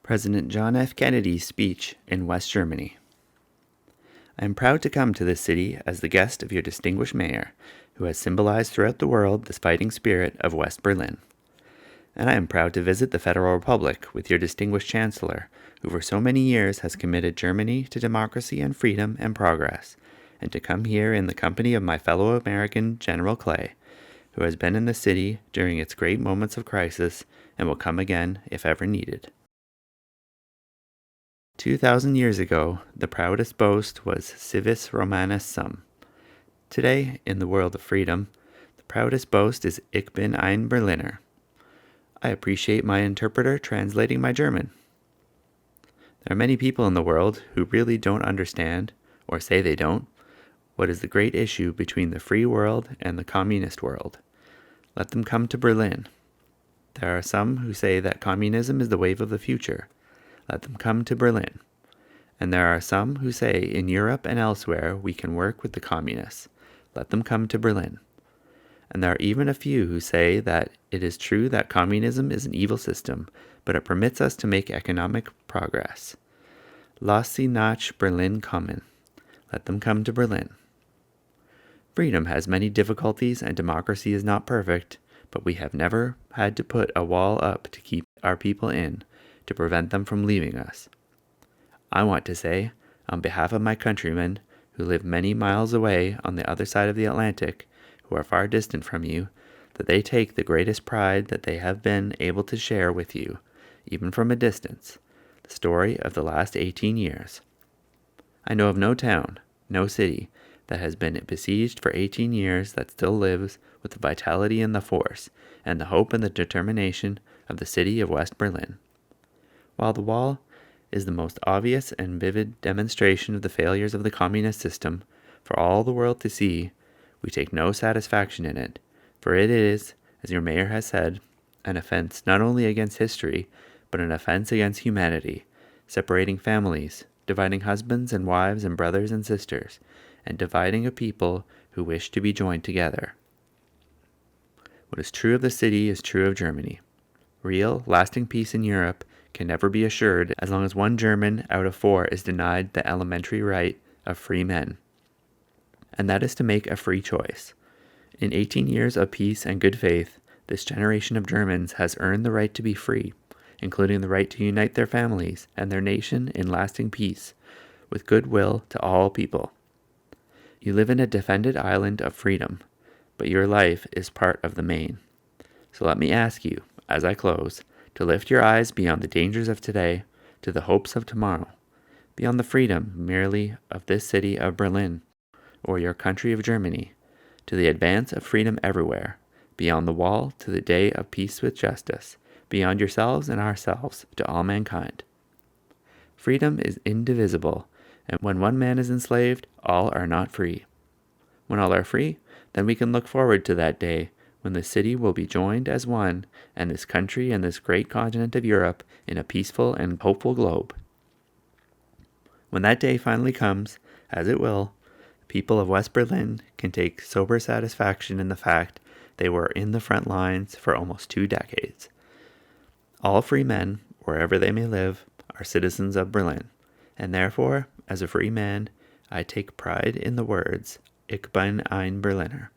President John F. Kennedy's speech in West Germany. I am proud to come to this city as the guest of your distinguished mayor, who has symbolized throughout the world the fighting spirit of West Berlin. And I am proud to visit the Federal Republic with your distinguished chancellor, who for so many years has committed Germany to democracy and freedom and progress, and to come here in the company of my fellow American General Clay, who has been in the city during its great moments of crisis and will come again if ever needed. 2,000 years ago, the proudest boast was Civis Romanus Sum. Today, in the world of freedom, the proudest boast is Ich bin ein Berliner. I appreciate my interpreter translating my German. There are many people in the world who really don't understand, or say they don't, what is the great issue between the free world and the communist world. Let them come to Berlin. There are some who say that communism is the wave of the future. Let them come to Berlin. And there are some who say in Europe and elsewhere we can work with the communists. Let them come to Berlin. And there are even a few who say that it is true that communism is an evil system, but it permits us to make economic progress. Lass sie nach Berlin kommen. Let them come to Berlin. Freedom has many difficulties and democracy is not perfect, but we have never had to put a wall up to keep our people in, to prevent them from leaving us. I want to say, on behalf of my countrymen who live many miles away on the other side of the Atlantic, who are far distant from you, that they take the greatest pride that they have been able to share with you, even from a distance, the story of the last 18 years. I know of no town, no city, that has been besieged for 18 years that still lives with the vitality and the force, and the hope and the determination of the city of West Berlin. While the wall is the most obvious and vivid demonstration of the failures of the communist system for all the world to see, we take no satisfaction in it, for it is, as your mayor has said, an offense not only against history, but an offense against humanity, separating families, dividing husbands and wives and brothers and sisters, and dividing a people who wish to be joined together. What is true of the city is true of Germany. Real, lasting peace in Europe can never be assured as long as 1 German out of 4 is denied the elementary right of free men. And that is to make a free choice. In 18 years of peace and good faith, this generation of Germans has earned the right to be free, including the right to unite their families and their nation in lasting peace, with goodwill to all people. You live in a defended island of freedom, but your life is part of the main. So let me ask you, as I close, to lift your eyes beyond the dangers of today to the hopes of tomorrow, beyond the freedom merely of this city of Berlin, or your country of Germany, to the advance of freedom everywhere, beyond the wall to the day of peace with justice, beyond yourselves and ourselves to all mankind. Freedom is indivisible, and when one man is enslaved, all are not free. When all are free, then we can look forward to that day when the city will be joined as one, and this country and this great continent of Europe in a peaceful and hopeful globe. When that day finally comes, as it will, the people of West Berlin can take sober satisfaction in the fact they were in the front lines for almost 2 decades. All free men, wherever they may live, are citizens of Berlin, and therefore, as a free man, I take pride in the words, Ich bin ein Berliner.